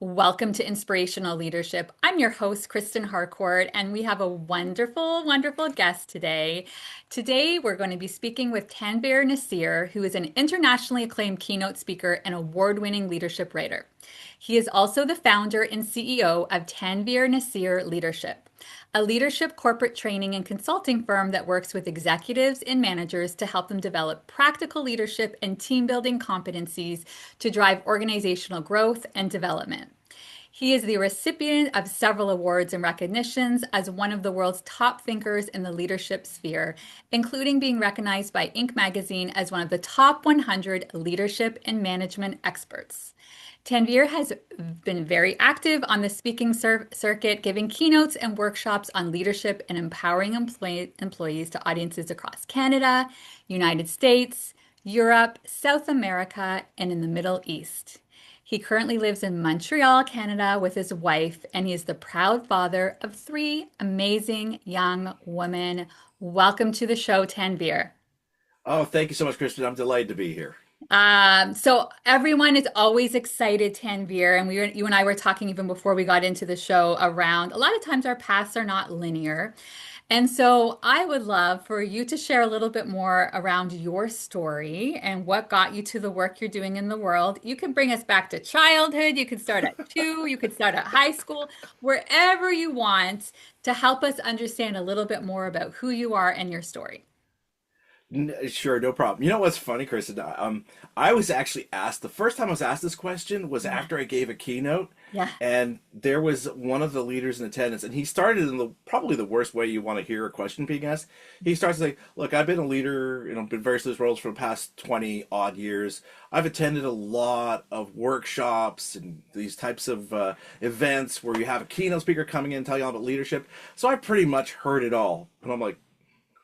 Welcome to Inspirational Leadership. I'm your host, Kristen Harcourt, and we have a wonderful, wonderful guest today. Today, we're going to be speaking with Tanveer Naseer, who is an internationally acclaimed keynote speaker and award-winning leadership writer. He is also the founder and CEO of Tanveer Naseer Leadership, a leadership corporate training and consulting firm that works with executives and managers to help them develop practical leadership and team building competencies to drive organizational growth and development. He is the recipient of several awards and recognitions as one of the world's top thinkers in the leadership sphere, including being recognized by Inc. magazine as one of the top 100 leadership and management experts. Tanveer has been very active on the speaking circuit, giving keynotes and workshops on leadership and empowering employees to audiences across Canada, United States, Europe, South America, and in the Middle East. He currently lives in Montreal, Canada with his wife, and he is the proud father of three amazing young women. Welcome to the show, Tanveer. Oh, thank you so much, Kristen. I'm delighted to be here. So everyone is always excited, Tanveer, and you and I were talking even before we got into the show around a lot of times our paths are not linear. And so I would love for you to share a little bit more around your story and what got you to the work you're doing in the world. You can bring us back to childhood. You could start at two, you could start at high school, wherever you want to help us understand a little bit more about who you are and your story. Sure, no problem. You know what's funny, Kristen? I was actually asked the first time I was asked this question was Yeah. after I gave a keynote, Yeah. and there was one of the leaders in attendance, and he started in the probably the worst way you want to hear a question being asked. He starts to say, "Look, I've been a leader, been various leadership roles for the past 20 odd years. I've attended a lot of workshops and these types of events where you have a keynote speaker coming in and tell you all about leadership. So I pretty much heard it all." And I'm like,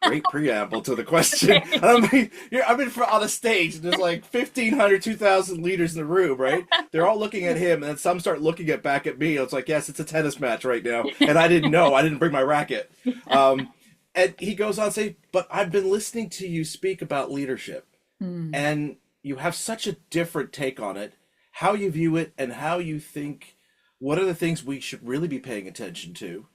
great preamble to the question. I mean, I've been on a stage, and there's like 1,500, 2,000 leaders in the room, right? They're all looking at him, and then some start looking back at me. It's like, yes, it's a tennis match right now, and I didn't know. I didn't bring my racket. Um, and he goes on to say, but I've been listening to you speak about leadership, Hmm. and you have such a different take on it, how you view it, and how you think, what are the things we should really be paying attention to?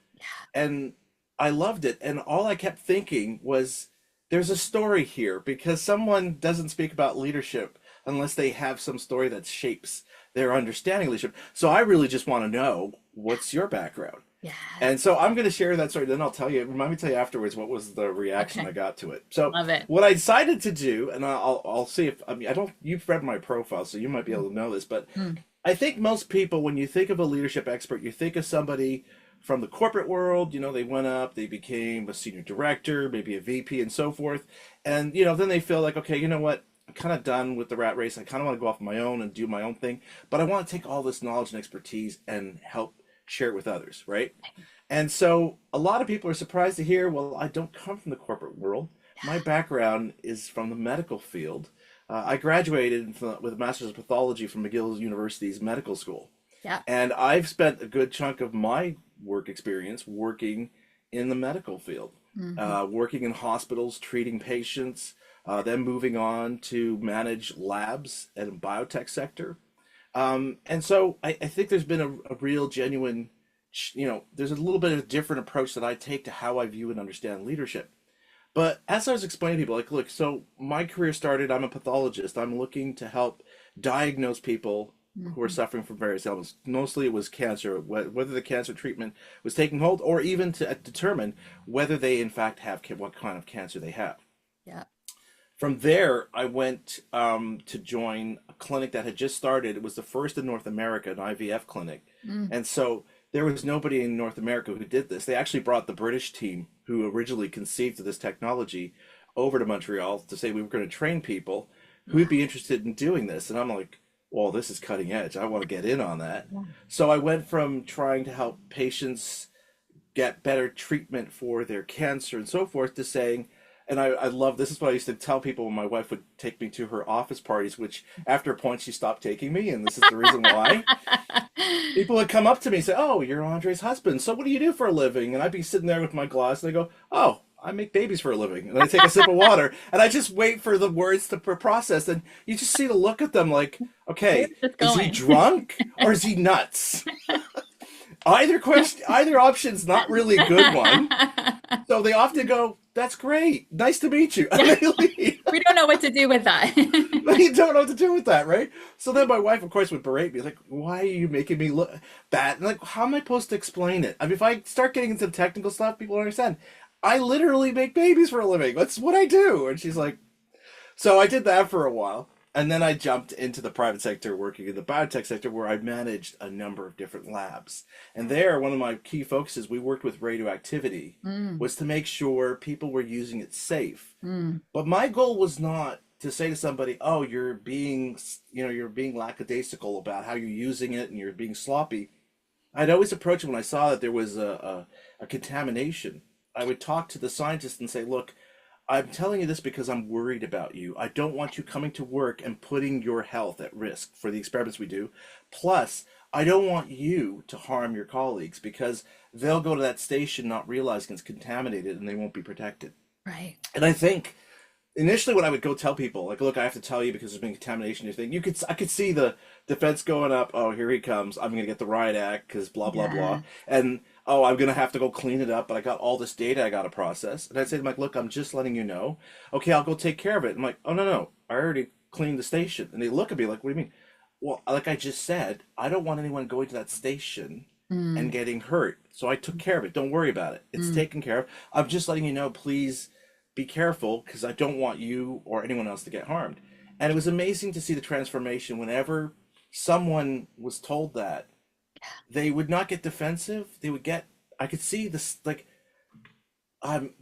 And I loved it. And all I kept thinking was there's a story here because someone doesn't speak about leadership unless they have some story that shapes their understanding of leadership. So I really just want to know what's your background. Yes. And so I'm going to share that story. Then I'll tell you, remind me to tell you afterwards what was the reaction I Okay. got to it. So Love it. what I decided to do, and I'll see if, I mean, I don't, you've read my profile, so you might be able to know this, but Hmm. I think most people, when you think of a leadership expert, you think of somebody from the corporate world. They went up, they became a senior director, maybe a VP, and so forth. And, then they feel like, okay, you know what? I'm kind of done with the rat race. I kind of want to go off on my own and do my own thing, but I want to take all this knowledge and expertise and help share it with others, right? And so a lot of people are surprised to hear, well, I don't come from the corporate world. My background is from the medical field. I graduated with a master's of pathology from McGill University's medical school. Yeah. And I've spent a good chunk of my work experience working in the medical field, Hmm. working in hospitals, treating patients, then moving on to manage labs and biotech sector. And so I think there's been a real genuine, there's a little bit of a different approach that I take to how I view and understand leadership. But as I was explaining to people, like, look, so my career started, I'm a pathologist. I'm looking to help diagnose people who are Hmm. suffering from various ailments. Mostly it was cancer, whether the cancer treatment was taking hold, or even to determine whether they in fact have what kind of cancer they have. Yeah. From there, I went to join a clinic that had just started. It was the first in North America, an IVF clinic. Mm. And so there was nobody in North America who did this. They actually brought the British team who originally conceived of this technology over to Montreal to say we were going to train people who would Wow. be interested in doing this. And I'm like, well, this is cutting edge. I want to get in on that. Yeah. So I went from trying to help patients get better treatment for their cancer and so forth to saying, and I love this is what I used to tell people when my wife would take me to her office parties, which after a point she stopped taking me, and this is the reason why. People would come up to me and say, "Oh, you're Andre's husband. So what do you do for a living?" And I'd be sitting there with my glass, and they go, "Oh, I make babies for a living. And I take a sip of water and I just wait for the words to process. And you just see the look at them like, Where's okay, this is he going? drunk or is he nuts? Either option's not really a good one. So they often go, that's great. Nice to meet you. And Yeah, they leave. we don't know what to do with that. You don't know what to do with that, right? So then my wife, of course, would berate me, like, why are you making me look bad? And like, how am I supposed to explain it? I mean, if I start getting into the technical stuff, people don't understand. I literally make babies for a living. That's what I do. And she's like, so I did that for a while. And then I jumped into the private sector, working in the biotech sector, where I managed a number of different labs. And there, one of my key focuses, we worked with radioactivity, Mm, was to make sure people were using it safe. mm, But my goal was not to say to somebody, "Oh, you're being lackadaisical about how you're using it and you're being sloppy." I'd always approach it when I saw that there was a contamination. I would talk to the scientist and say, "Look, I'm telling you this because I'm worried about you. I don't want you coming to work and putting your health at risk for the experiments we do. Plus, I don't want you to harm your colleagues because they'll go to that station not realizing it's contaminated and they won't be protected." right. And I think initially when I would go tell people, like, look, I have to tell you because there's been contamination, you think I could see the defense going up. Oh, here he comes. I'm gonna get the riot act because blah blah Yeah. blah. And oh, I'm gonna have to go clean it up, but I got all this data I gotta process. And I'd say to them, like, look, I'm just letting you know. Okay, I'll go take care of it. I'm like, oh no, I already cleaned the station. And they look at me like, what do you mean? Well, like I just said, I don't want anyone going to that station and Mm, getting hurt. So I took care of it. Don't worry about it. It's mm, taken care of. I'm just letting you know, please be careful because I don't want you or anyone else to get harmed. And it was amazing to see the transformation whenever someone was told that they would not get defensive. I could see this like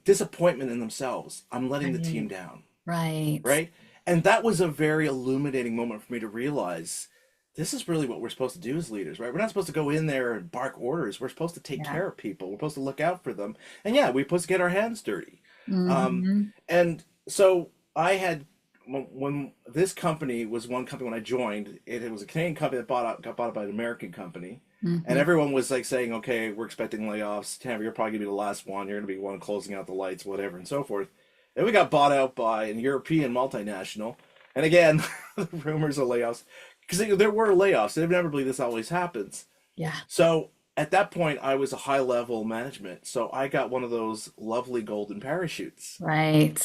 disappointment in themselves. I'm letting the team right. down, Right. right? And that was a very illuminating moment for me to realize this is really what we're supposed to do as leaders, right? We're not supposed to go in there and bark orders. We're supposed to take Yeah. care of people. We're supposed to look out for them. And yeah, we're supposed to get our hands dirty. Um, Hmm. and so I had when this company was one company when I joined, it was a Canadian company that got bought out by an American company. And Hmm. everyone was like saying, okay, we're expecting layoffs. Tanver, you're probably gonna be the last one. You're gonna be one closing out the lights, whatever, and so forth. And we got bought out by an European multinational. And again, the rumors of layoffs, because there were layoffs. Inevitably, this always happens. Yeah. So at that point, I was a high level management. So I got one of those lovely golden parachutes. Right.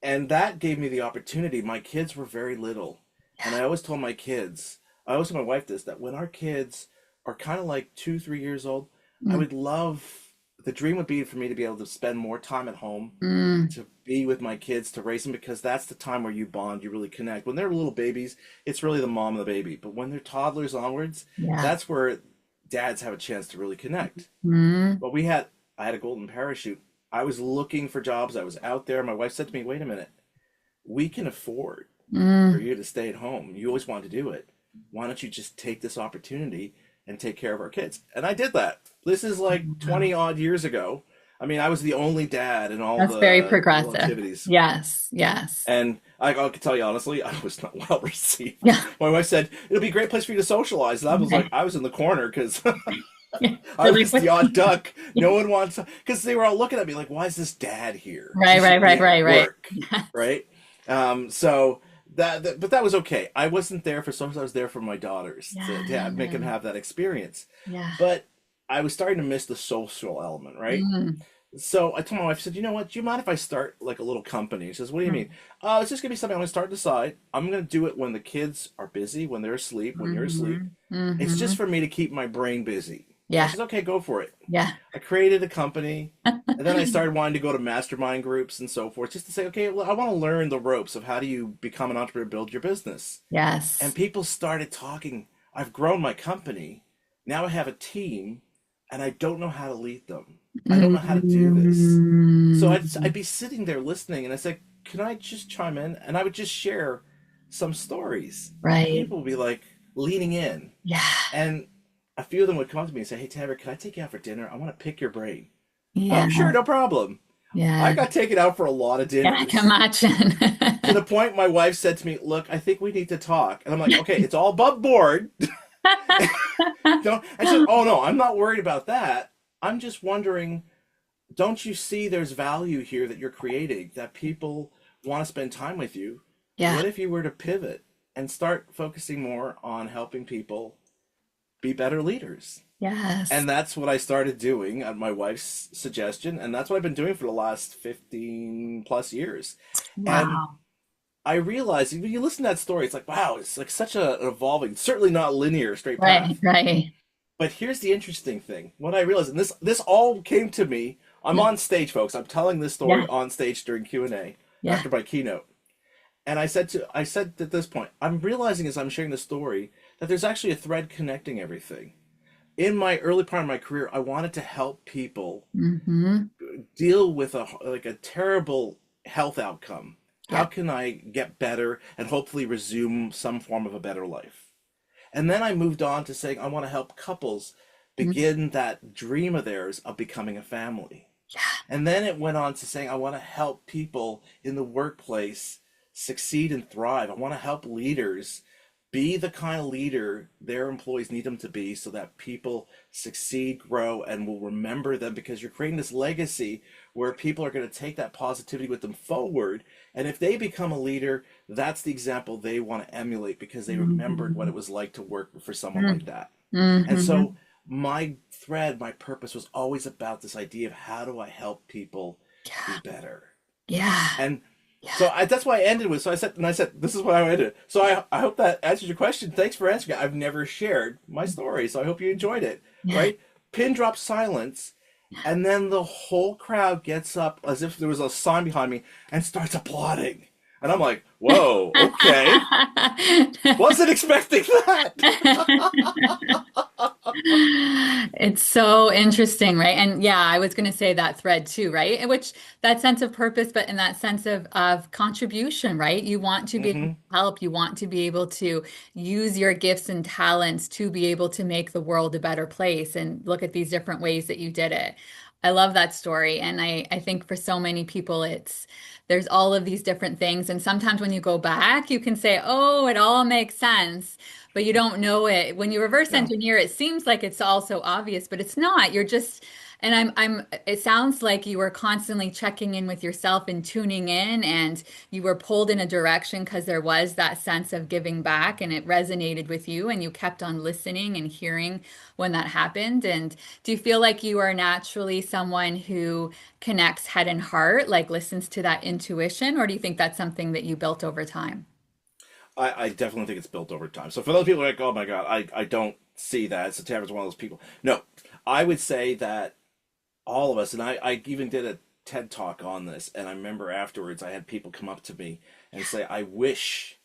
And that gave me the opportunity. My kids were very little. And Yeah. I always told my wife this, that when our kids are kind of like 2, 3 years old, I Mm, would the dream would be for me to be able to spend more time at home, mm, to be with my kids, to raise them, because that's the time where you bond, you really connect. When they're little babies, it's really the mom and the baby. But when they're toddlers onwards, yeah. that's where dads have a chance to really connect. Mm, But I had a golden parachute. I was looking for jobs. I was out there. My wife said to me, wait a minute, we can afford for mm, you to stay at home. You always wanted to do it. Why don't you just take this opportunity and take care of our kids? And I did that. This is like wow. 20 odd years ago. I mean, I was the only dad in all That's very the little progressive. activities. Yes. Yes. And I can tell you honestly, I was not well received. Yeah. My wife said, it'll be a great place for you to socialize. And I was like, I was in the corner because Yeah. I Really was quick. the odd duck. Yeah. No one wants, because they were all looking at me like, why is this dad here? He Right. Right. should be Right. at Right. Right. work, Yes. right? So but that was okay. I wasn't there for social. I was there for my daughters to make them Yeah. have that experience. Yeah. But I was starting to miss the social element, right? Mm, So I told my wife, I said, you know what? Do you mind if I start like a little company? She says, what do you mm, mean? It's just gonna be something I'm gonna start to decide. I'm gonna do it when the kids are busy, when they're asleep, when you're asleep. mhm, It's just mhm. for me to keep my brain busy. And Yeah. she says, okay, go for it. Yeah. I created a company, and then I started wanting to go to mastermind groups and so forth, just to say, okay, well, I want to learn the ropes of how do you become an entrepreneur, build your business. And Yes. people started talking. I've grown my company. Now I have a team, and I don't know how to lead them. I don't know how to do this. So I'd Mm, be sitting there listening, and I said, can I just chime in? And I would just share some stories, and right. people would be like leaning in. Yeah. And a few of them would come to me and say, hey, Tanver, can I take you out for dinner? I want to pick your brain. Yeah. Oh, sure, no problem. I Yeah. got taken out for a lot of Yeah. I can dinners to the imagine. point my wife said to me, look, I think we need to talk. And I'm like, okay, it's all above board. Don't, I said, oh no, I'm not worried about that. I'm just wondering, don't you see there's value here that you're creating, that people want to spend time with you? Yeah. What if you were to pivot and start focusing more on helping people be better leaders? Yes. And that's what I started doing at my wife's suggestion. And that's what I've been doing for the last 15 plus years. And Wow. I realized when you listen to that story, it's like, wow, it's like such an evolving, certainly not linear, straight Right, path. right. But here's the interesting thing. What I realized, and this all came to me. I'm Yeah. on stage, folks. I'm telling this Yeah. story on stage during Q&A Yeah. after my keynote. And I said at this point, I'm realizing as I'm sharing the story that there's actually a thread connecting everything. In my early part of my career, I wanted to help people Mm-hmm. deal with a terrible health outcome. How Yeah. can I get better and hopefully resume some form of a better life? And then I moved on to saying I want to help couples Mm. begin that dream of theirs of becoming a family. Yeah. And then it went on to saying I want to help people in the workplace succeed and thrive. I want to help leaders be the kind of leader their employees need them to be so that people succeed, grow, and will remember them, because you're creating this legacy where people are going to take that positivity with them forward. And if they become a leader, that's the example they want to emulate because they remembered what Mm-hmm. it was like to work for someone like that. And Mm-hmm. so my thread, my purpose was always about this idea of how do I help people be Yeah. better? Yeah. And Yeah. so that's why I ended with. So I said, this is what I ended. So I hope that answers your question. Thanks for answering it. I've never shared my story, so I hope you enjoyed it. Yeah. Right? Pin drop silence, and then the whole crowd gets up as if there was a sign behind me and starts applauding. And I'm like, whoa, okay, wasn't expecting that. It's so interesting, right? And yeah, I was going to say that thread too, right? In which that sense of purpose, but in that sense of contribution, right? You want to be able to Hmm. help, you want to be able to use your gifts and talents to be able to make the world a better place and look at these different ways that you did it. I love that story. And I think for so many people, there's all of these different things. And sometimes when you go back, you can say, oh, it all makes sense, but you don't know it. When you reverse No. engineer, it seems like it's all so obvious, but it's not. You're just, and it sounds like you were constantly checking in with yourself and tuning in, and you were pulled in a direction because there was that sense of giving back and it resonated with you, and you kept on listening and hearing when that happened. And do you feel like you are naturally someone who connects head and heart, like listens to that intuition, or do you think that's something that you built over time? I definitely think it's built over time. So for those people who are like, oh my God, I don't see that. So Tampa's one of those people. No, I would say that all of us, and I even did a TED talk on this, and I remember afterwards I had people come up to me and say, I wish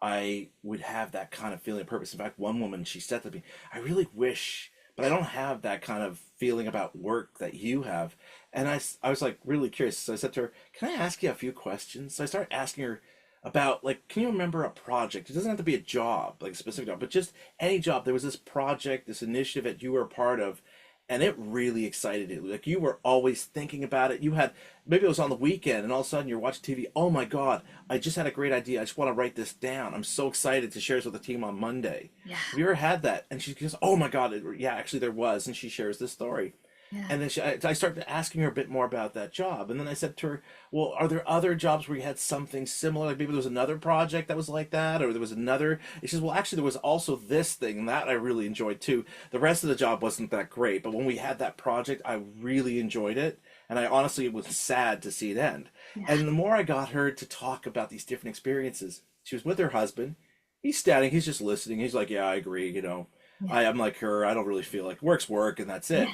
I would have that kind of feeling of purpose. In fact, one woman, she said to me, I really wish, but I don't have that kind of feeling about work that you have. And I was like really curious. So I said to her, can I ask you a few questions? So I started asking her about, like, can you remember a project? It doesn't have to be a job, like a specific job, but just any job. There was this project, this initiative that you were a part of, and it really excited you. Like you were always thinking about it. You had, maybe it was on the weekend, and all of a sudden you're watching TV. Oh my God, I just had a great idea. I just want to write this down. I'm so excited to share this with the team on Monday. Yeah. Have you ever had that? And she goes, oh my God, yeah, actually there was. And she shares this story. Yeah. And then I started asking her a bit more about that job. And then I said to her, well, are there other jobs where you had something similar? Like maybe there was another project that was like that, or there was another. And she says, well, actually, there was also this thing, and that I really enjoyed too. The rest of the job wasn't that great, but when we had that project, I really enjoyed it. And I honestly was sad to see it end. Yeah. And the more I got her to talk about these different experiences, she was with her husband. He's standing, he's just listening. He's like, yeah, I agree. Yeah. I'm like her. I don't really feel like work's work, and that's Yeah. it.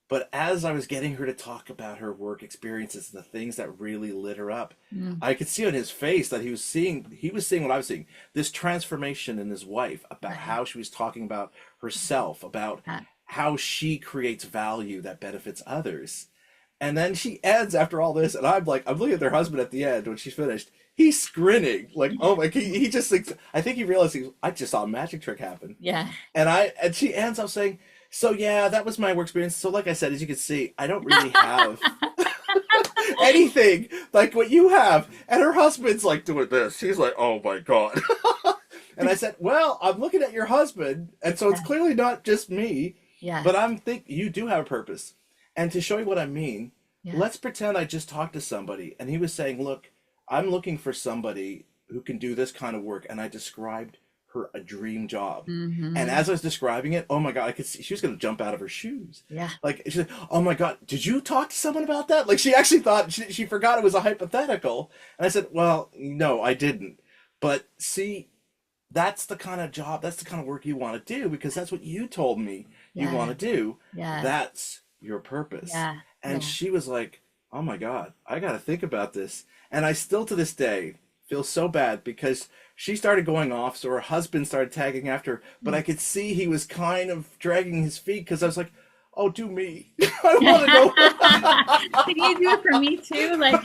But as I was getting her to talk about her work experiences, the things that really lit her up, Mm. I could see on his face that he was seeing what I was seeing. This transformation in his wife about Right. how she was talking about herself, about Yeah. how she creates value that benefits others. And then she ends after all this, and I'm like, I'm looking at their husband at the end when she's finished. He's grinning, like, oh my, he just thinks, I think he realized I just saw a magic trick happen. Yeah. And she ends up saying, so yeah, that was my work experience. So like I said, as you can see, I don't really have anything like what you have. And her husband's like doing this. She's like, oh my God. And I said, well, I'm looking at your husband, and so it's clearly not just me, Yes. but I'm think you do have a purpose. And to show you what I mean, Yeah. let's pretend I just talked to somebody and he was saying, look, I'm looking for somebody who can do this kind of work. And I described her a dream job. And Hmm. as I was describing it, oh my God, I could see she was going to jump out of her shoes. Yeah. Like, she's like, oh my God, did you talk to someone about that? Like, she actually thought, she forgot it was a hypothetical. And I said, well, no, I didn't. But see, that's the kind of job, that's the kind of work you want to do because that's what you told me you want Yeah. to do. Yeah. That's your purpose. Yeah. And Yeah. she was like, oh my God, I got to think about this. And I still to this day feel so bad because she started going off, so her husband started tagging after her, but I could see he was kind of dragging his feet because I was like, oh, do me. I want to Can you do it for me too? Like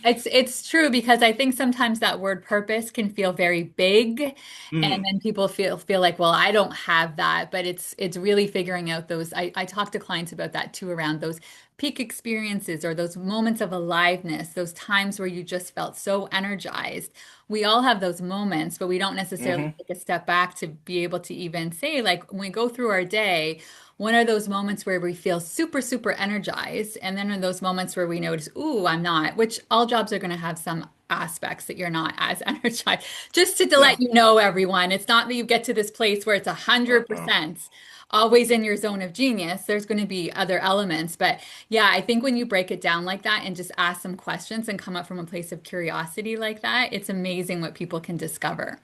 it's true because I think sometimes that word purpose can feel very big go. and then people feel like, well, I don't have that. But it's really figuring out those I talk to clients about that too around those peak experiences or those moments of aliveness, those times where you just felt so energized. We all have those moments, but we don't necessarily Mm-hmm. take a step back to be able to even say, like, when we go through our day, when are those moments where we feel super, super energized? And then are those moments where we notice, ooh, I'm not, which all jobs are going to have some aspects that you're not as energized. Just to Yeah. let you know, everyone, it's not that you get to this place where it's Uh-uh. 100% always in your zone of genius. There's going to be other elements. But yeah, I think when you break it down like that and just ask some questions and come up from a place of curiosity like that, it's amazing what people can discover.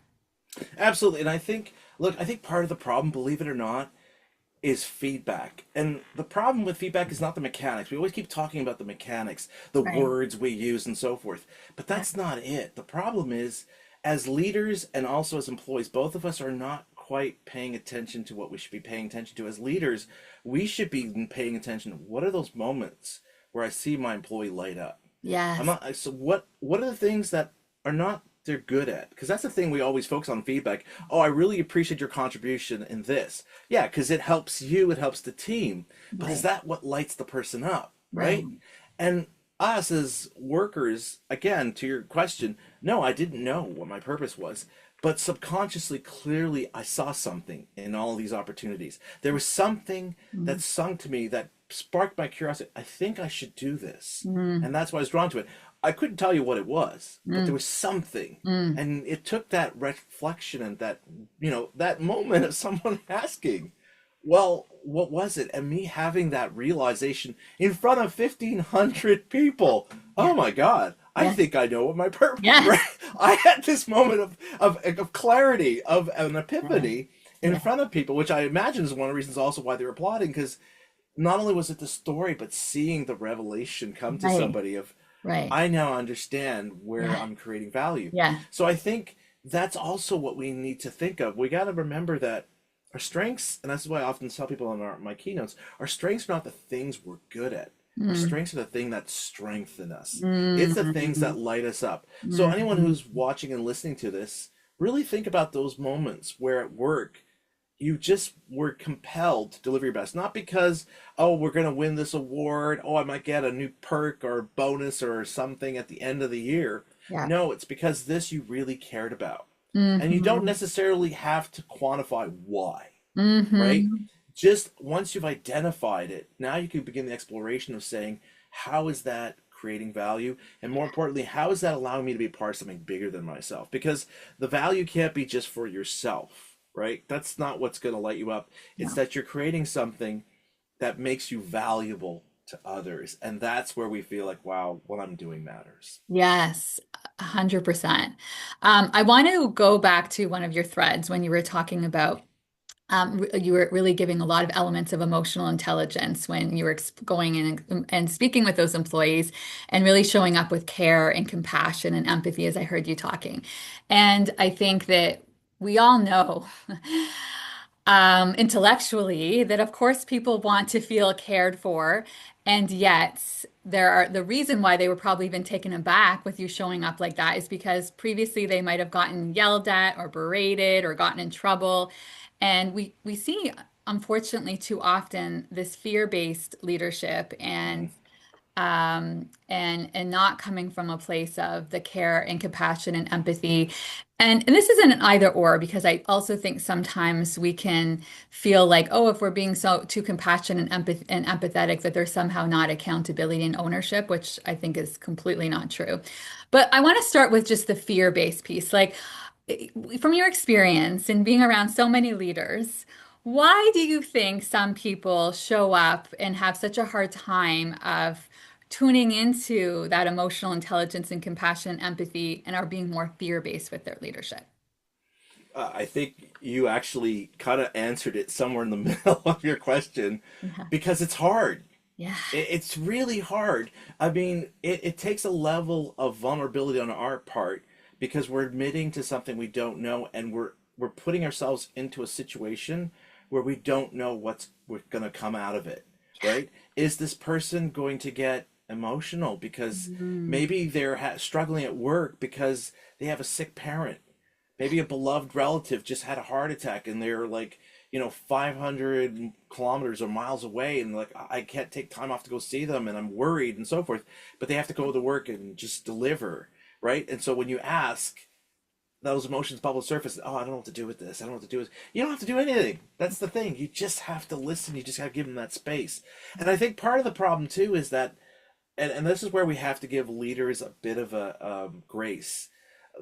Absolutely. And I think, look, I think part of the problem, believe it or not, is feedback. And the problem with feedback is not the mechanics. We always keep talking about the mechanics, the Right. words we use, and so forth. But Yeah. that's not it. The problem is, as leaders and also as employees, both of us are not quite paying attention to what we should be paying attention to. As leaders, we should be paying attention. What are those moments where I see my employee light up? I'm Yes. not. So what are the things that are not they're good at? Because that's the thing we always focus on feedback. Oh, I really appreciate your contribution in this. Yeah, because it helps you, it helps the team. But is Right. that what lights the person up, Right. right? And us as workers, again, to your question, no, I didn't know what my purpose was. But subconsciously, clearly, I saw something in all these opportunities. There was something that Mm. sung to me that sparked my curiosity. I think I should do this. Mm. And that's why I was drawn to it. I couldn't tell you what it was, but there Mm. was something. Mm. And it took that reflection and that, that moment of someone asking, well, what was it? And me having that realization in front of 1,500 people. Yeah. Oh my God, I Yeah. think I know what my purpose, Yes. right? I had this moment of clarity, of an Yeah. epiphany in Yeah. front of people, which I imagine is one of the reasons also why they were applauding, because not only was it the story, but seeing the revelation come to Right. somebody of, Right. I now understand where Yeah. I'm creating value. Yeah. So I think that's also what we need to think of. We got to remember that our strengths, and that's why I often tell people in my keynotes, our strengths are not the things we're good at. Our Mm. strengths are the thing that strengthen us. It's the things Mm. that light us up. So anyone Mm. who's watching and listening to this, really think about those moments where at work you just were compelled to deliver your best. Not because, oh, we're going to win this award. Oh, I might get a new perk or bonus or something at the end of the year. Yeah. No, it's because this you really cared about. And you don't Hmm. necessarily have to quantify why, right? Hmm. Just once you've identified it, now you can begin the exploration of saying, how is that creating value? And more importantly, how is that allowing me to be part of something bigger than myself? Because the value can't be just for yourself, right? That's not what's going to light you up. It's No. that you're creating something that makes you valuable to others. And that's where we feel like, wow, what I'm doing matters. Yes, 100%. I want to go back to one of your threads when you were talking about you were really giving a lot of elements of emotional intelligence when you were going in and speaking with those employees and really showing up with care and compassion and empathy as I heard you talking. And I think that we all know intellectually that of course people want to feel cared for, and yet there are the reason why they were probably even taken aback with you showing up like that is because previously they might have gotten yelled at or berated or gotten in trouble. And we see, unfortunately, too often this fear-based leadership and Mm. and not coming from a place of the care and compassion and empathy. And this isn't an either or, because I also think sometimes we can feel like, oh, if we're being so too compassionate and empathetic, that there's somehow not accountability and ownership, which I think is completely not true. But I want to start with just the fear-based piece. Like, from your experience in being around so many leaders, why do you think some people show up and have such a hard time of tuning into that emotional intelligence and compassion and empathy and are being more fear-based with their leadership? I think you actually kind of answered it somewhere in the middle of your question Yeah. because it's hard. Yeah. It's really hard. I mean, it takes a level of vulnerability on our part because we're admitting to something we don't know, and we're putting ourselves into a situation where we don't know what's going to come out of it, right? Is this person going to get emotional because Mm. maybe they're struggling at work because they have a sick parent? Maybe a beloved relative just had a heart attack and they're like, 500 kilometers or miles away, and like, I can't take time off to go see them and I'm worried and so forth, but they have to go to work and just deliver, right? And so when you ask, those emotions bubble to surface. Oh, I don't know what to do with this. I don't know what to do with. You don't have to do anything. That's the thing. You just have to listen. You just have to give them that space. And I think part of the problem too is that, and this is where we have to give leaders a bit of a grace.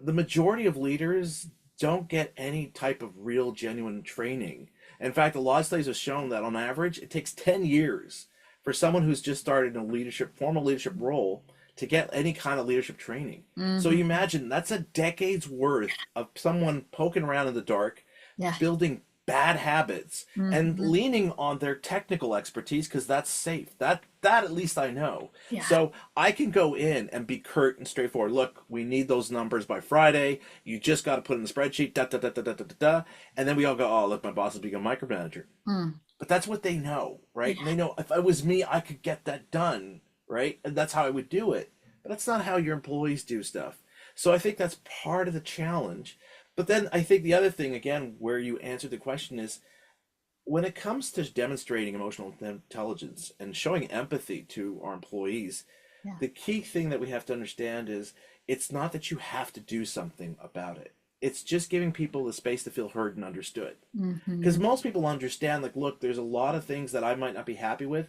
The majority of leaders don't get any type of real, genuine training. In fact, a lot of studies have shown that on average, it takes 10 years for someone who's just started in a formal leadership role to get any kind of leadership training. So you Hmm. imagine that's a decade's worth of someone poking around in the dark, Yeah. building bad habits and Hmm. leaning on their technical expertise because that's safe. That at least I know. Yeah. So I can go in and be curt and straightforward. Look, we need those numbers by Friday. You just got to put in the spreadsheet. Da da da da da da da. And then we all go, oh, look, my boss is being a micromanager. Mm. But that's what they know, right? And Yeah. they know if it was me, I could get that done, right? And that's how I would do it. But that's not how your employees do stuff. So I think that's part of the challenge. But then I think the other thing, again, where you answered the question is when it comes to demonstrating emotional intelligence and showing empathy to our employees, Yeah. the key thing that we have to understand is it's not that you have to do something about it. It's just giving people the space to feel heard and understood. Because Hmm. most people understand, like, look, there's a lot of things that I might not be happy with.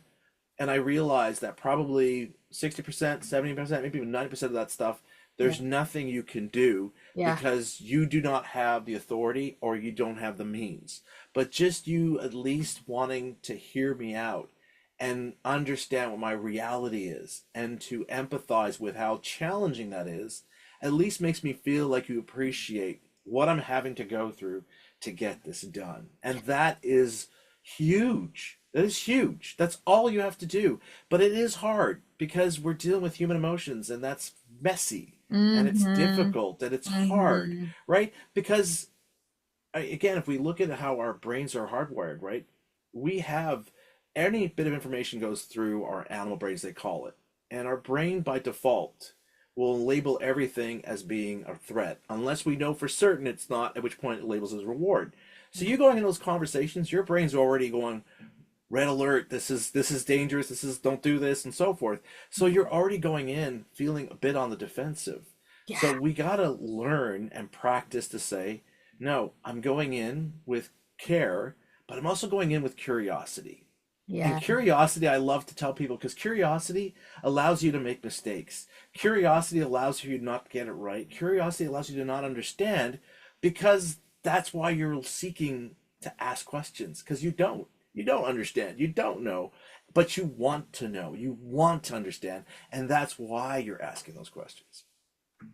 And I realize that probably 60%, 70%, maybe even 90% of that stuff, Yeah. there's nothing you can do Yeah. because you do not have the authority or you don't have the means. But just you at least wanting to hear me out and understand what my reality is and to empathize with how challenging that is, at least makes me feel like you appreciate what I'm having to go through to get this done. And that is huge. That is huge. That's all you have to do. But it is hard because we're dealing with human emotions and that's messy and it's Hmm. difficult and it's hard, Hmm. right? Because again, if we look at how our brains are hardwired, right? We have any bit of information goes through our animal brains, they call it. And our brain by default will label everything as being a threat, unless we know for certain it's not, at which point it labels as reward. So you going in those conversations, your brain's already going, red alert, this is dangerous, this is don't do this, and so forth. So you're already going in feeling a bit on the defensive. So Yeah. we gotta learn and practice to say, no, I'm going in with care, but I'm also going in with curiosity. And Yeah. curiosity, I love to tell people because curiosity allows you to make mistakes. Curiosity allows you to not get it right. Curiosity allows you to not understand because that's why you're seeking to ask questions because you don't. You don't understand. You don't know, but you want to know. You want to understand. And that's why you're asking those questions.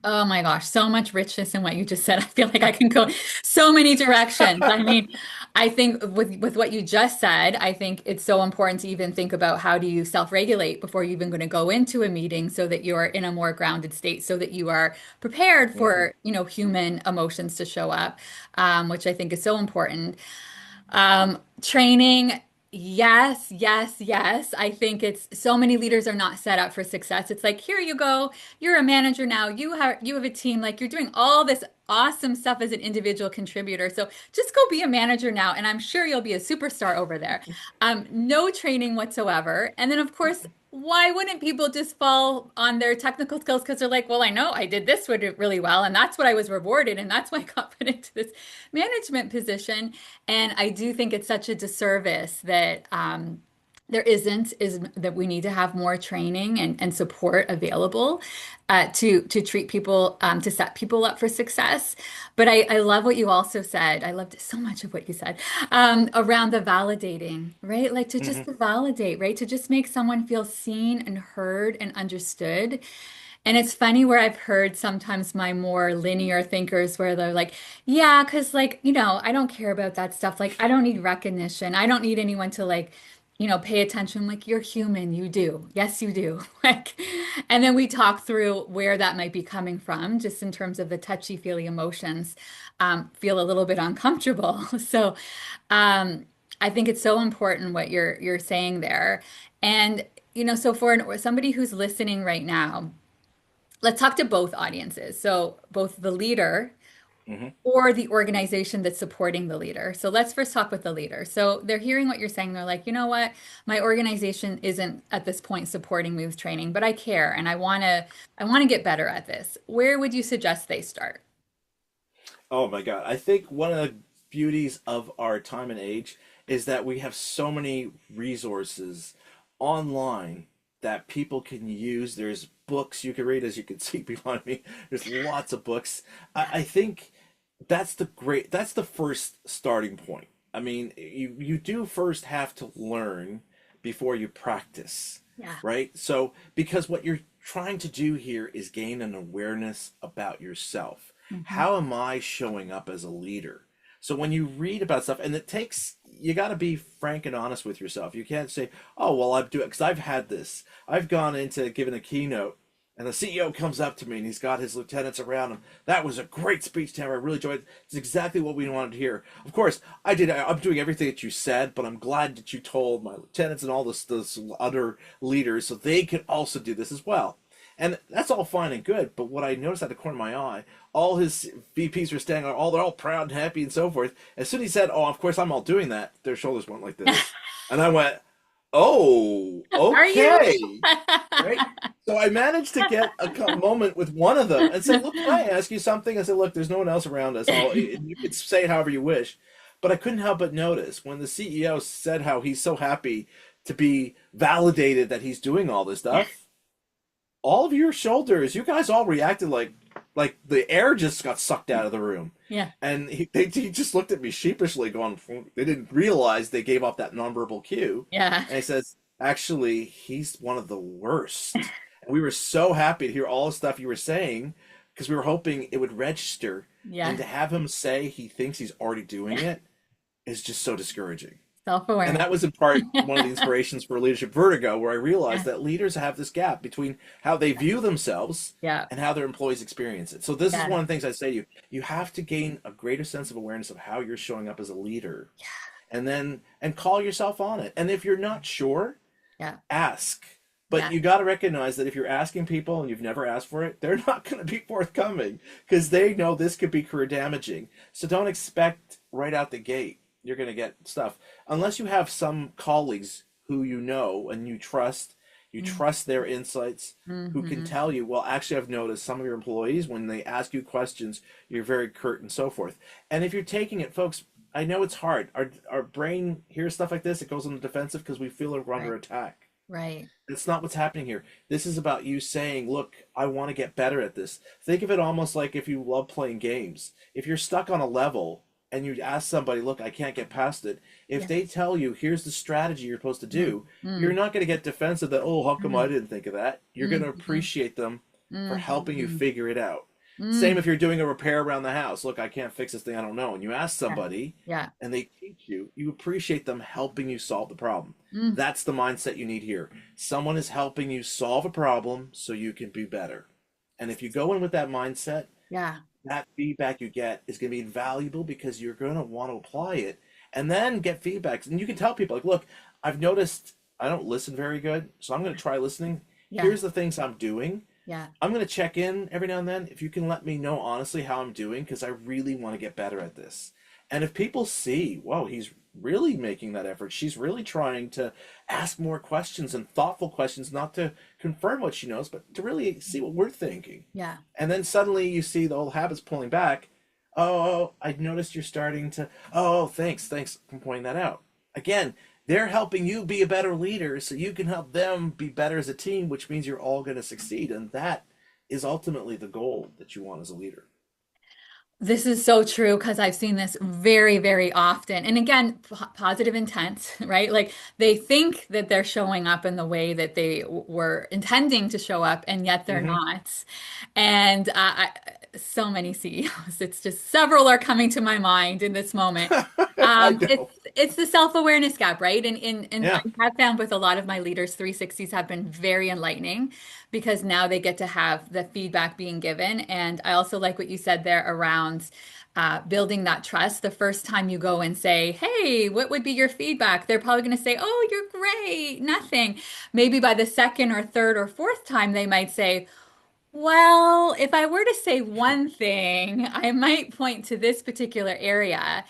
Oh my gosh, so much richness in what you just said. I feel like I can go so many directions. I mean, I think with what you just said, I think it's so important to even think about how do you self-regulate before you're even going to go into a meeting so that you're in a more grounded state, so that you are prepared Mhm. for, human emotions to show up, which I think is so important. Training, yes, yes, yes. I think it's so many leaders are not set up for success. It's like, here you go. You're a manager now. You have a team. Like you're doing all this awesome stuff as an individual contributor. So just go be a manager now, and I'm sure you'll be a superstar over there. No training whatsoever. And then, of course, why wouldn't people just fall on their technical skills? Because they're like, well, I know I did this really well, and that's what I was rewarded, and that's why I got put into this management position. And I do think it's such a disservice that there isn't, is that we need to have more training and support available to treat people, to set people up for success. But I love what you also said. I loved so much of what you said around the validating, right? Like to just Hmm. to validate, right? To just make someone feel seen and heard and understood. And it's funny where I've heard sometimes my more linear thinkers where they're like, yeah, because like, I don't care about that stuff. Like, I don't need recognition. I don't need anyone to like, pay attention. Like, you're human. You do. Yes, you do. Like, and then we talk through where that might be coming from, just in terms of the touchy-feely emotions, feel a little bit uncomfortable. So, I think it's so important what you're saying there. And, so for somebody who's listening right now, let's talk to both audiences. So both the leader Hmm. or the organization that's supporting the leader. So let's first talk with the leader. So they're hearing what you're saying. They're like, you know what? My organization isn't at this point supporting me with training, but I care and I want to get better at this. Where would you suggest they start? Oh my God. I think one of the beauties of our time and age is that we have so many resources online that people can use. There's books you can read, as you can see behind me. There's lots of books. I think that's the first starting point. I mean, you do first have to learn before you practice, Yeah. right? So, because what you're trying to do here is gain an awareness about yourself. Hmm. How am I showing up as a leader? So when you read about stuff, and you got to be frank and honest with yourself. You can't say, oh, well, I'm doing, because I've had this. I've gone into giving a keynote, and the CEO comes up to me, and he's got his lieutenants around him. That was a great speech, Tamara. I really enjoyed it. It's exactly what we wanted to hear. Of course, I'm doing everything that you said, but I'm glad that you told my lieutenants and all this other leaders so they could also do this as well. And that's all fine and good, but what I noticed out of the corner of my eye, all his VPs were standing there, they're all proud and happy and so forth. As soon as he said, "Oh, of course I'm all doing that," their shoulders went like this, and I went, "Oh, Are you? okay, right." So I managed to get a moment with one of them and say, "Look, can I ask you something?" I said, "Look, there's no one else around us. You could say it however you wish." But I couldn't help but notice when the CEO said how he's so happy to be validated that he's doing all this stuff, all of your shoulders, you guys all reacted like the air just got sucked out of the room. Yeah. And he just looked at me sheepishly, going, they didn't realize they gave off that nonverbal cue. Yeah. And he says, actually, he's one of the worst. And we were so happy to hear all the stuff you were saying because we were hoping it would register. And Yeah. to have him say he thinks he's already doing it is just so discouraging. And Self-awareness. that was in part one of the inspirations for Leadership Vertigo, where I realized Yeah. that leaders have this gap between how they view themselves Yeah. and how their employees experience it. So this is Yeah. one of the things I say to you. You have to gain a greater sense of awareness of how you're showing up as a leader and call yourself on it. And if you're not sure, Yeah. ask. But Yeah. you got to recognize that if you're asking people and you've never asked for it, they're not going to be forthcoming because they know this could be career damaging. So don't expect right out the gate you're going to get stuff unless you have some colleagues who you know and you trust their insights, who can Mm-hmm. tell you, well, actually, I've noticed some of your employees, when they ask you questions, you're very curt and so forth. And if you're taking it, folks, I know it's hard. Our brain hears stuff like this, it goes on the defensive because we feel we're under Right. attack. Right. That's not what's happening here. This is about you saying, look, I want to get better at this. Think of it almost like if you love playing games. If you're stuck on a level and you ask somebody, look, I can't get past it, if Yeah. they tell you, here's the strategy you're supposed to Mm, do, you're mm, not going to get defensive that, oh, how come I mm, didn't think of that? You're going to mm, appreciate them for helping you mm, figure it out. Same mm. if you're doing a repair around the house. Look, I can't fix this thing, I don't know. And you ask Yeah. somebody Yeah. and they teach you, you appreciate them helping you solve the problem. Mm. That's the mindset you need here. Someone is helping you solve a problem so you can be better. And if you go in with that mindset, Yeah. that feedback you get is going to be invaluable because you're going to want to apply it and then get feedback. And you can tell people, like, look, I've noticed I don't listen very good, so I'm going to try listening. Yeah. Here's the things I'm doing. Yeah. I'm going to check in every now and then. If you can let me know honestly how I'm doing, because I really want to get better at this. And if people see, whoa, he's really making that effort, she's really trying to ask more questions and thoughtful questions, not to confirm what she knows, but to really see what we're thinking. Yeah. And then suddenly you see the old habits pulling back. Oh, I noticed you're starting to, oh, thanks for pointing that out. Again, they're helping you be a better leader so you can help them be better as a team, which means you're all going to succeed. And that is ultimately the goal that you want as a leader. This is so true because I've seen this very, very often. And again, positive intent, right? Like they think that they're showing up in the way that they were intending to show up, and yet they're Hmm. not. And so many CEOs, it's just several are coming to my mind in this moment. I know. It's the self-awareness gap, right? And I Yeah. have found with a lot of my leaders, 360s have been very enlightening because now they get to have the feedback being given. And I also like what you said there around building that trust. The first time you go and say, "Hey, what would be your feedback?" They're probably going to say, "Oh, you're great, nothing." Maybe by the second or third or fourth time, they might say, well, if I were to say one thing, I might point to this particular area.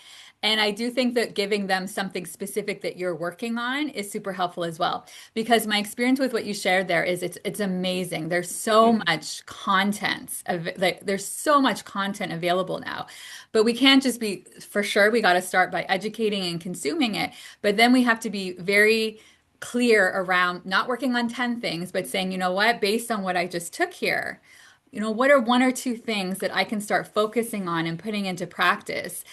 And I do think that giving them something specific that you're working on is super helpful as well. Because my experience with what you shared there is it's amazing. There's so Hmm. much content like there's so much content available now. But we can't just be for sure we got to start by educating and consuming it, but then we have to be very clear around not working on 10 things, but saying, you know what, based on what I just took here, what are one or two things that I can start focusing on and putting into practice?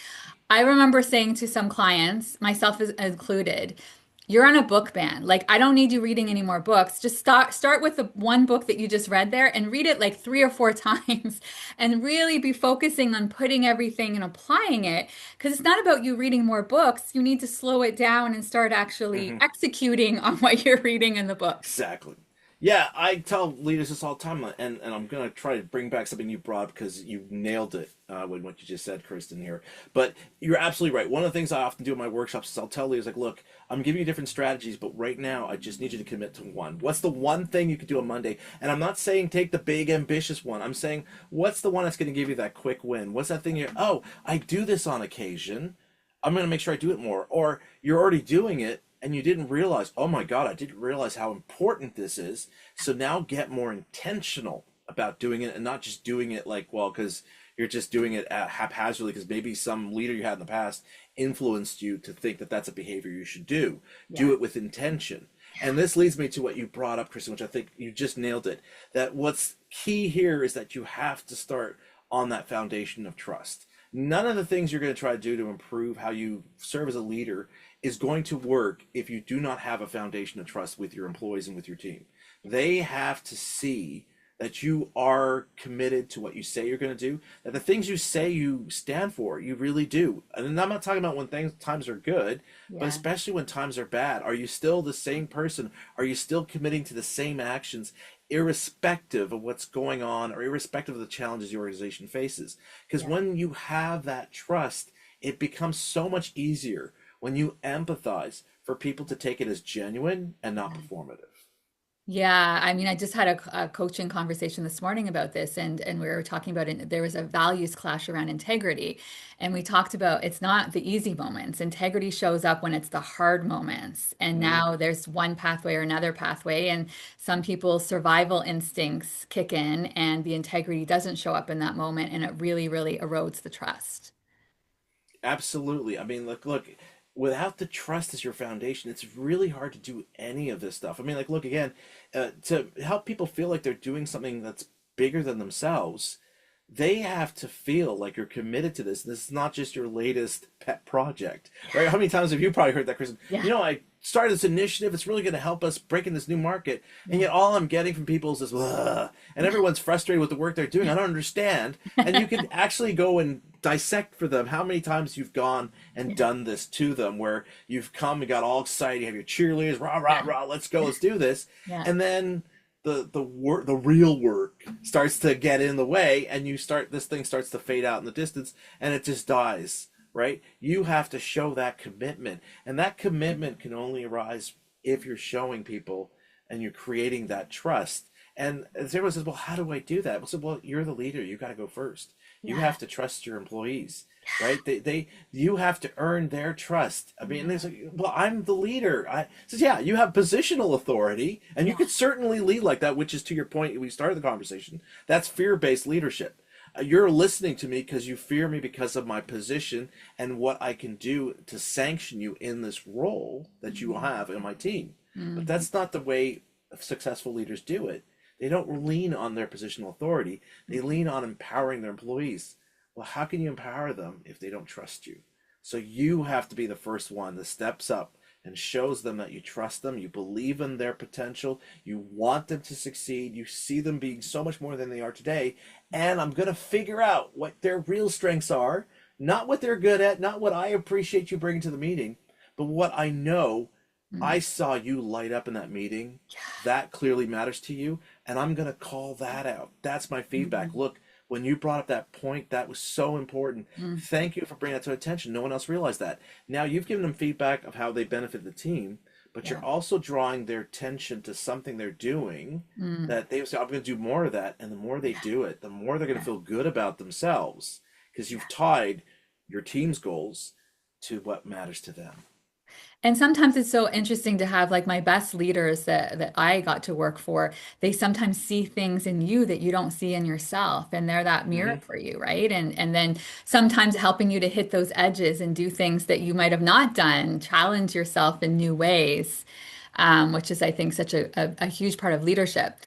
I remember saying to some clients, myself included, you're on a book ban. Like, I don't need you reading any more books. Just start with the one book that you just read there and read it like 3 or 4 times and really be focusing on putting everything and applying it. Because it's not about you reading more books. You need to slow it down and start actually Hmm. executing on what you're reading in the book. Exactly. Yeah, I tell leaders this all the time, and I'm gonna try to bring back something you brought up because you nailed it with what you just said, Kristen. Here, but you're absolutely right. One of the things I often do in my workshops is I'll tell leaders like, "Look, I'm giving you different strategies, but right now I just need you to commit to one. What's the one thing you could do on Monday?" And I'm not saying take the big ambitious one. I'm saying what's the one that's going to give you that quick win? What's that thing you? Oh, I do this on occasion. I'm going to make sure I do it more. Or you're already doing it and you didn't realize, oh my God, I didn't realize how important this is. So now get more intentional about doing it and not just doing it like, well, because you're just doing it haphazardly because maybe some leader you had in the past influenced you to think that that's a behavior you should do. Yeah. Do it with intention. And this leads me to what you brought up, Kristen, which I think you just nailed it. That what's key here is that you have to start on that foundation of trust. None of the things you're going to try to do to improve how you serve as a leader is going to work if you do not have a foundation of trust with your employees and with your team. They have to see that you are committed to what you say you're going to do, that the things you say you stand for, you really do. And I'm not talking about when times are good, but Yeah. especially when times are bad. Are you still the same person? Are you still committing to the same actions, irrespective of what's going on or irrespective of the challenges your organization faces? Because Yeah. when you have that trust, it becomes so much easier when you empathize for people to take it as genuine and not performative. Yeah, I mean, I just had a coaching conversation this morning about this, and we were talking about it. There was a values clash around integrity, and we talked about it's not the easy moments. Integrity shows up when it's the hard moments, and Mm-hmm. now there's one pathway or another pathway, and some people's survival instincts kick in, and the integrity doesn't show up in that moment, and it really, really erodes the trust. Absolutely. I mean, look, without the trust as your foundation, it's really hard to do any of this stuff. I mean, like, look again, to help people feel like they're doing something that's bigger than themselves, they have to feel like you're committed to this. This is not just your latest pet project, right? How many times have you probably heard that, Kristen? Yeah, You know, I started this initiative. It's really going to help us break in this new market. And yeah, yet all I'm getting from people is this, "Ugh," and everyone's frustrated with the work they're doing. I don't understand. And you can actually go and dissect for them how many times you've gone and yeah, done this to them, where you've come and got all excited, you have your cheerleaders, rah, rah, yeah, rah, let's go, let's do this. yeah. And then the real work starts to get in the way and this thing starts to fade out in the distance and it just dies, right? You have to show that commitment, and that commitment can only arise if you're showing people and you're creating that trust. And as everyone says, well, how do I do that? Well, so, well, you're the leader, you got to go first. You Yeah. have to trust your employees, right? You have to earn their trust. I mean, there's like, well, I'm the leader. I says, yeah, you have positional authority, and you Yeah. could certainly lead like that, which is to your point. We started the conversation. That's fear-based leadership. You're listening to me because you fear me because of my position and what I can do to sanction you in this role that you have in my team. But Mm-hmm. that's not the way successful leaders do it. They don't lean on their positional authority. They lean on empowering their employees. Well, how can you empower them if they don't trust you? So you have to be the first one that steps up and shows them that you trust them, you believe in their potential, you want them to succeed, you see them being so much more than they are today, and I'm going to figure out what their real strengths are, not what they're good at, not what I appreciate you bringing to the meeting, but what I know. I saw you light up in that meeting. That clearly matters to you, and I'm going to call that out. That's my feedback. Mm-hmm. Look, when you brought up that point, that was so important. Mm-hmm. Thank you for bringing that to attention. No one else realized that. Now you've given them feedback of how they benefit the team, but you're Yeah. also drawing their attention to something they're doing that they say, I'm going to do more of that. And the more they Yeah. do it, the more they're going to Yeah. feel good about themselves because Yeah. you've tied your team's goals to what matters to them. And sometimes it's so interesting to have like my best leaders that I got to work for, they sometimes see things in you that you don't see in yourself. And they're that mirror Mm-hmm. for you, right? And then sometimes helping you to hit those edges and do things that you might have not done, challenge yourself in new ways, which is, I think, such a huge part of leadership.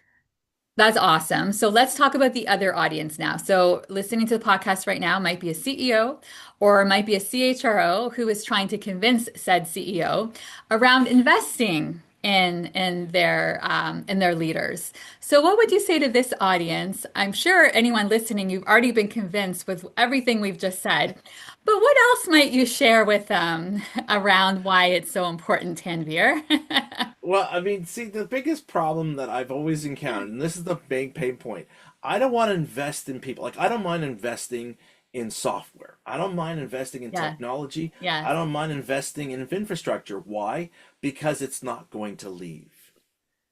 That's awesome. So let's talk about the other audience now. So listening to the podcast right now might be a CEO or might be a CHRO who is trying to convince said CEO around investing in their leaders. So what would you say to this audience? I'm sure anyone listening, you've already been convinced with everything we've just said. But what else might you share with them around why it's so important, Tanveer? Well, I mean, see, the biggest problem that I've always encountered, and this is the big pain point, I don't want to invest in people. Like, I don't mind investing in software. I don't mind investing in Yeah. technology. I Yes. don't mind investing in infrastructure. Why? Because it's not going to leave.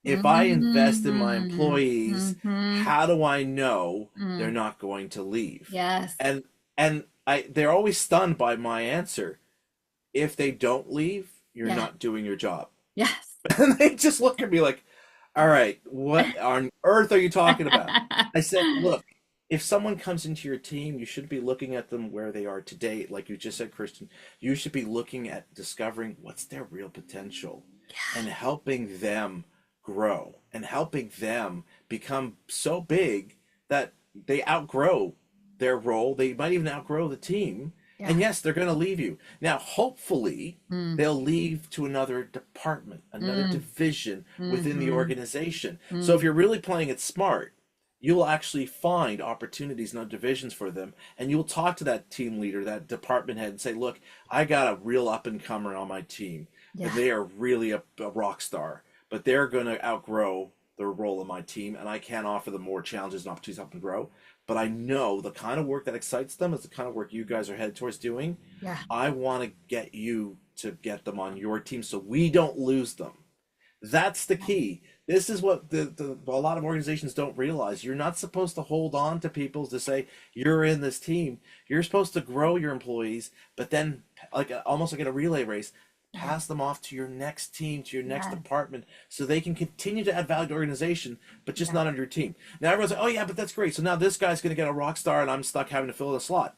If I invest in my Mm-hmm. employees, Mm-hmm. how do I know they're Mm. not going to leave? Yes. And they're always stunned by my answer. If they don't leave, you're Yeah. not doing your job. Yes. And they just look at me like, all right, what on earth are you talking about? I said, look, if someone comes into your team, you should be looking at them where they are today. Like you just said, Christian, you should be looking at discovering what's their real potential and helping them grow and helping them become so big that they outgrow their role. They might even outgrow the team. And Yeah. yes, they're going to leave you. Now, hopefully, Mm. they'll leave to another department, another Mm. division within the Mm-hmm. organization. So if Mm. you're really playing it smart, you'll actually find opportunities in other divisions for them. And you'll talk to that team leader, that department head, and say, look, I got a real up and comer on my team. And Yeah. they are really a rock star, but they're going to outgrow their role in my team. And I can't offer them more challenges and opportunities to help them grow. But I know the kind of work that excites them is the kind of work you guys are headed towards doing. Yeah. I want to get you to get them on your team so we don't lose them. That's the key. This is what a lot of organizations don't realize. You're not supposed to hold on to people to say you're in this team. You're supposed to grow your employees, but then like almost like in a relay race, Yeah. pass them off to your next team, to your next Yeah. department, so they can continue to add value to the organization, but just Yeah. not on your team. Now everyone's like, "Oh yeah, but that's great." So now this guy's going to get a rock star, and I'm stuck having to fill in a slot.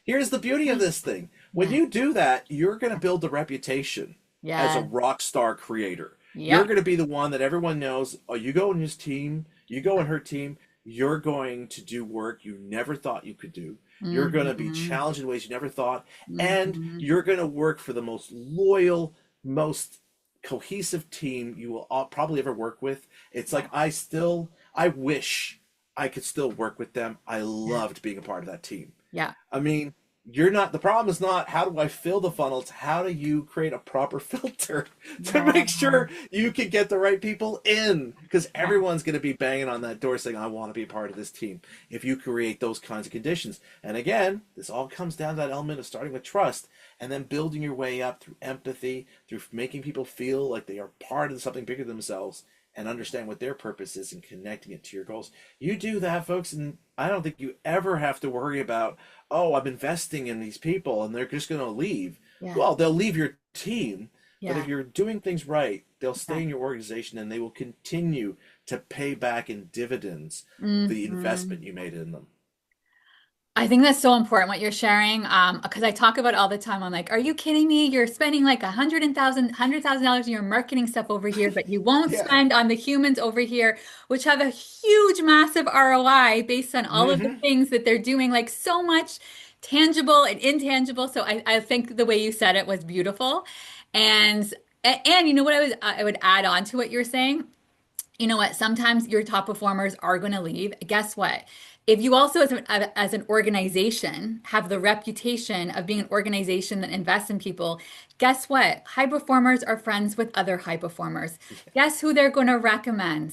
Here's the beauty of this thing: when Yeah. you do that, you're going to build a reputation as a Yeah. rock star creator. You're Yep. going to be the one that everyone knows. Oh, you go in his team, you go in her team. You're going to do work you never thought you could do. You're going to be Mm-hmm. challenged in ways you never thought, and Mm-hmm. you're going to work for the most loyal, most cohesive team you will probably ever work with. It's Yeah. like I wish I could still work with them. I Yeah. loved being a part of that team. Yeah. I mean, you're not, the problem is not how do I fill the funnel, it's how do you create a proper filter to Yeah. make sure you can get the right people in, because Yeah. everyone's going to be banging on that door saying I want to be a part of this team if you create those kinds of conditions. And again, this all comes down to that element of starting with trust and then building your way up through empathy, through making people feel like they are part of something bigger than themselves, and understand what their purpose is and connecting it to your goals. You do that, folks, and I don't think you ever have to worry about, oh, I'm investing in these people and they're just going to leave. Yeah. Well, they'll leave your team, but if Yeah. you're doing things right, they'll Yeah. stay in your organization and they will continue to pay back in dividends the Hmm. investment you made in them. I think that's so important what you're sharing. Because I talk about it all the time. I'm like, are you kidding me? You're spending like $100,000 in your marketing stuff over here, but you won't Yeah. spend on the humans over here, which have a huge, massive ROI based on all of the Hmm. things that they're doing, like so much tangible and intangible. So I think the way you said it was beautiful. And and you know what I would add on to what you're saying? You know what? Sometimes your top performers are going to leave. Guess what? If you also, as an organization, have the reputation of being an organization that invests in people, guess what? High performers are friends with other high performers. Guess who they're going to recommend?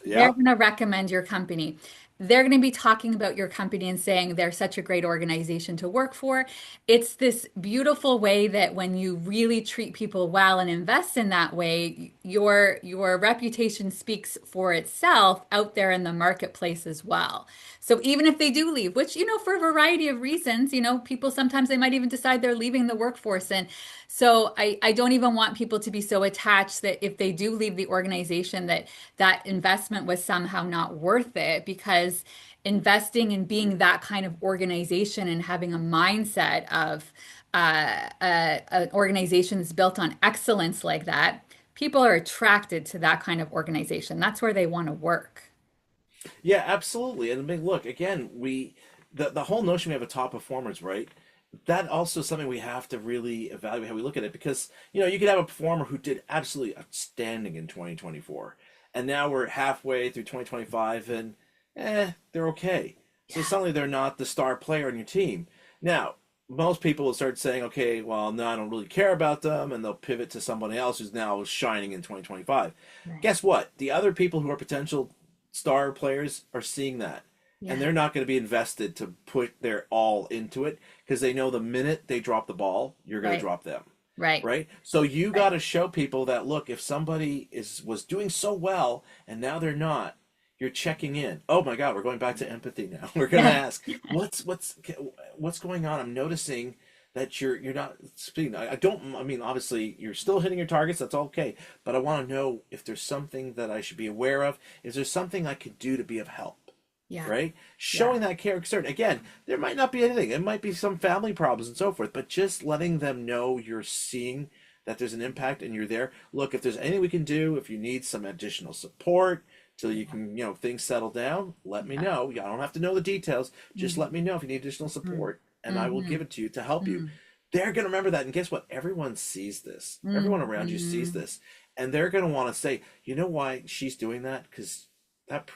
They're Yeah. going to recommend your company. They're going to be talking about your company and saying they're such a great organization to work for. It's this beautiful way that when you really treat people well and invest in that way, your reputation speaks for itself out there in the marketplace as well. So even if they do leave, which, for a variety of reasons, people sometimes they might even decide they're leaving the workforce. And so I don't even want people to be so attached that if they do leave the organization that investment was somehow not worth it, because investing in being that kind of organization and having a mindset of an organization that's built on excellence like that, people are attracted to that kind of organization. That's where they want to work. Yeah, absolutely. And I mean, look, again, the whole notion we have of top performers, right? That also is something we have to really evaluate how we look at it because, you could have a performer who did absolutely outstanding in 2024, and now we're halfway through 2025 and they're okay. So Yeah. suddenly they're not the star player on your team. Now, most people will start saying, okay, well, no, I don't really care about them, and they'll pivot to somebody else who's now shining in 2025. Right. Guess what? The other people who are potential star players are seeing that. And Yeah. they're not going to be invested to put their all into it because they know the minute they drop the ball, you're going to Right. drop them. Right. Right? So you got Right. to show people that look, if somebody is was doing so well and now they're not, you're checking in. Oh my God, we're going back to empathy now. We're going to Yeah. ask, what's going on? I'm noticing that you're not speaking. I don't. I mean, obviously, you're still hitting your targets. That's okay. But I want to know if there's something that I should be aware of. Is there something I could do to be of help? Yeah. Right? Yeah. Showing that care concern. Again, there might not be anything. It might be some family problems and so forth, but just letting them know you're seeing that there's an impact and you're there. Look, if there's anything we can do, if you need some additional support till you can, things settle down, let me Yeah. know. I don't have to know the details. Just Mhm. let me know if you need additional support and I will give Mhm. it to you to help you. Mhm. They're going to remember that. And guess what? Everyone sees this. Everyone around you sees Mhm. this. And they're going to want to say, you know why she's doing that? Because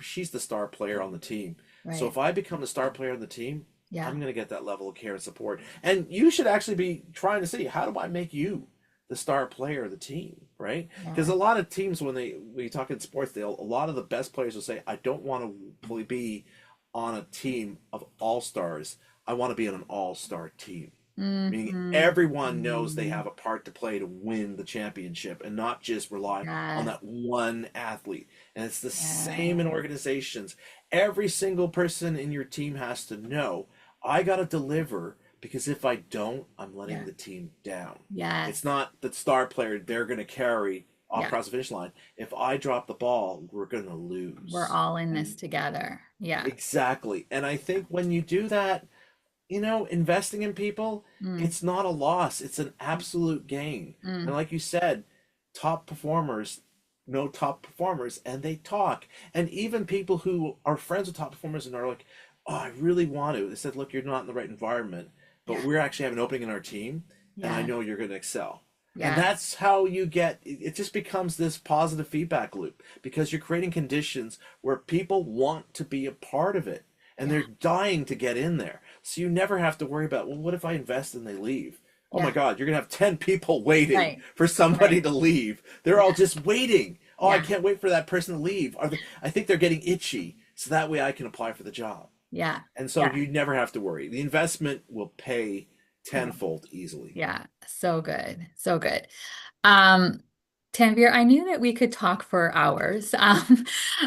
she's the star player on the team. So Right. if I become the star player on the team, I'm Yeah. going to get that level of care and support. And you should actually be trying to see how do I make you the star player of the team, right? Because Yeah. a lot of teams, when we talk in sports, a lot of the best players will say, I don't want to be on a team of all stars. I want to be on an all star team, meaning Mhm. everyone knows they Mhm. have a part to play to win the championship and not just rely on Yes. that one athlete. And it's the same in Yes. organizations. Every single person in your team has to know I got to deliver because if I don't, I'm letting Yeah. the team down. It's Yes. not the star player they're going to carry Yeah. across the finish line. If I drop the ball, we're going to We're lose. all in this And together. Yeah. exactly. And I think when you do that, investing in people, Mm. it's not a loss, it's an absolute gain. And Mm. like you said, top performers know top performers and they talk. And even people who are friends with top performers and are like, oh, I really want to. They said, look, you're not in the right environment, but Yeah. we're actually have an opening in our team and I Yeah. know you're going to excel. And Yeah. that's how you get it just becomes this positive feedback loop because you're creating conditions where people want to be a part of it and Yeah. they're dying to get in there. So you never have to worry about, well, what if I invest and they leave? Oh my Yeah. God, you're gonna have 10 people waiting Right. for somebody Right. to leave. They're all Yeah. just waiting. Oh, I Yeah. can't wait for that person to leave. I think they're getting itchy, so that way I can apply for the job. Yeah. And so Yeah. you never have to worry. The investment will pay Yeah. tenfold easily. Yeah. So good. So good. Um, Tanveer, I knew that we could talk for hours, but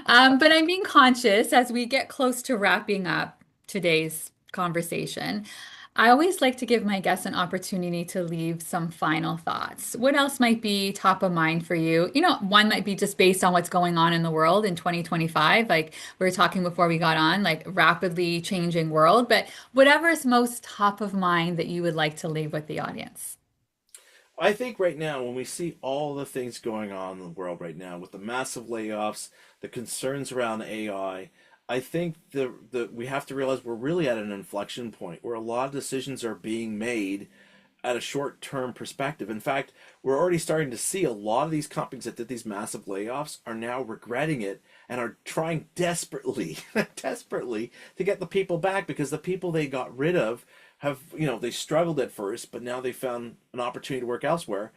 I'm being conscious as we get close to wrapping up today's conversation. I always like to give my guests an opportunity to leave some final thoughts. What else might be top of mind for you? One might be just based on what's going on in the world in 2025. Like we were talking before we got on, like rapidly changing world, but whatever is most top of mind that you would like to leave with the audience. I think right now, when we see all the things going on in the world right now, with the massive layoffs, the concerns around AI, I think the we have to realize we're really at an inflection point where a lot of decisions are being made at a short-term perspective. In fact, we're already starting to see a lot of these companies that did these massive layoffs are now regretting it and are trying desperately, desperately to get the people back because the people they got rid of have, they struggled at first, but now they found an opportunity to work elsewhere.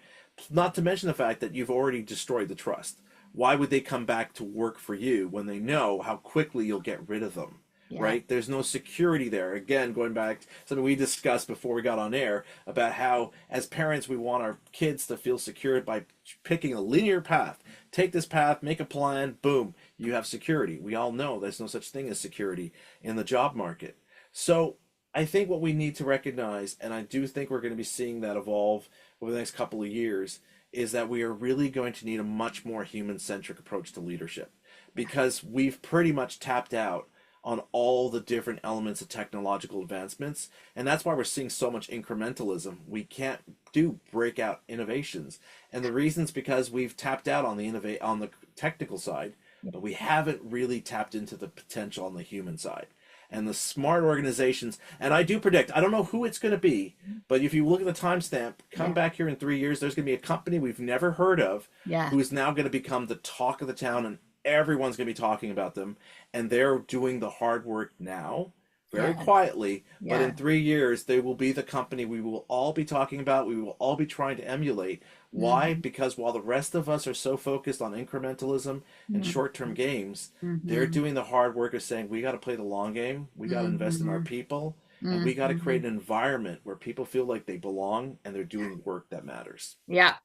Not to mention the fact that you've already destroyed the trust. Why would they come back to work for you when they know how quickly you'll get rid of them? Yeah. Right? There's no security there. Again, going back to something we discussed before we got on air about how, as parents, we want our kids to feel secure by picking a linear path. Take this path, make a plan, boom, you have security. We all know there's no such thing as security in the job market. So I think what we need to recognize, and I do think we're going to be seeing that evolve over the next couple of years, is that we are really going to need a much more human centric approach to leadership because we've pretty much tapped out on all the different elements of technological advancements. And that's why we're seeing so much incrementalism. We can't do breakout innovations. And the reason's because we've tapped out on the technical side, but we haven't really tapped into the potential on the human side. And the smart organizations, and I do predict, I don't know who it's going to be, but if you look at the timestamp, come Yeah. back here in 3 years, there's going to be a company we've never heard of Yeah. who is now going to become the talk of the town, and everyone's going to be talking about them. And they're doing the hard work now, very Yeah. quietly, but Yeah. in 3 years, they will be the company we will all be talking about, we will all be trying to emulate. Why? Mhm. Because while the rest of us are so focused on incrementalism and Mhm. short-term games, they're Mhm. doing the hard work of saying we got to play the long game, we got to invest in our Mhm. people, and we got to create Mhm. an environment where people feel like they belong and they're doing work that matters. Yeah.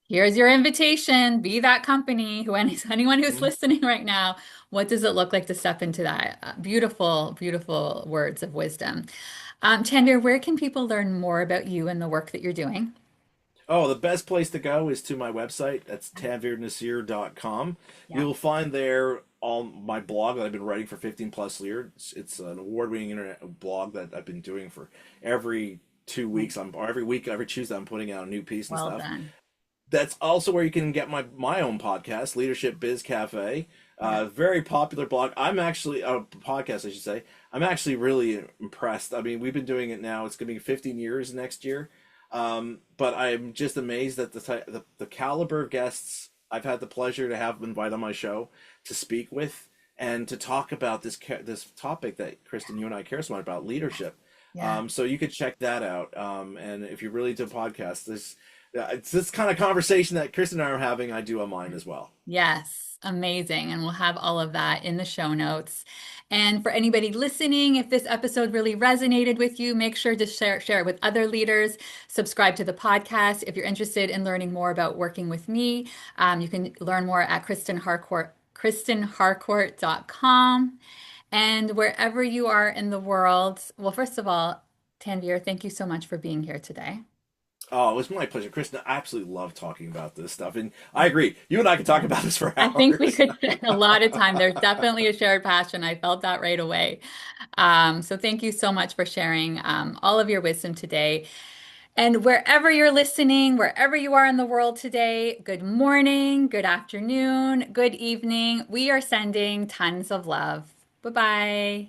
Here's your invitation. Be that company. Anyone who's Mhm. listening right now, what does it look like to step into that? Beautiful, beautiful words of wisdom. Tanvir, where can people learn more about you and the work that you're doing? Oh, the best place to go is to my website. That's tanveernaseer.com. Yeah. You'll find there all my blog that I've been writing for 15 plus years. It's an award-winning internet blog that I've been doing for every 2 weeks. Or every week, every Tuesday, I'm putting out a new piece and Well stuff. done. That's also where you can get my own podcast, Leadership Biz Cafe. Yeah. Very popular blog. I'm actually a podcast, I should say. I'm actually really impressed. I mean, we've been doing it now. It's going to be 15 years next year. But I'm just amazed at the caliber of guests I've had the pleasure to have invite on my show to speak with and to talk about this topic that Kristen, you and I care so much about, leadership. Yeah. So you could check that out. And if you're really into podcasts, it's this kind of conversation that Kristen and I are having. I do on mine as well. Yes, amazing. And we'll have all of that in the show notes. And for anybody listening, if this episode really resonated with you, make sure to share it with other leaders. Subscribe to the podcast. If you're interested in learning more about working with me, you can learn more at kristenharcourt.com. And wherever you are in the world, well, first of all, Tanvir, thank you so much for being here today. Oh, it was my pleasure, Kristen. I absolutely love talking about this stuff, and I agree. You and I could talk about this for I think we hours. could spend a lot of time. There's definitely a shared passion. I felt that right away. So thank you so much for sharing all of your wisdom today. And wherever you're listening, wherever you are in the world today, good morning, good afternoon, good evening. We are sending tons of love. Bye bye.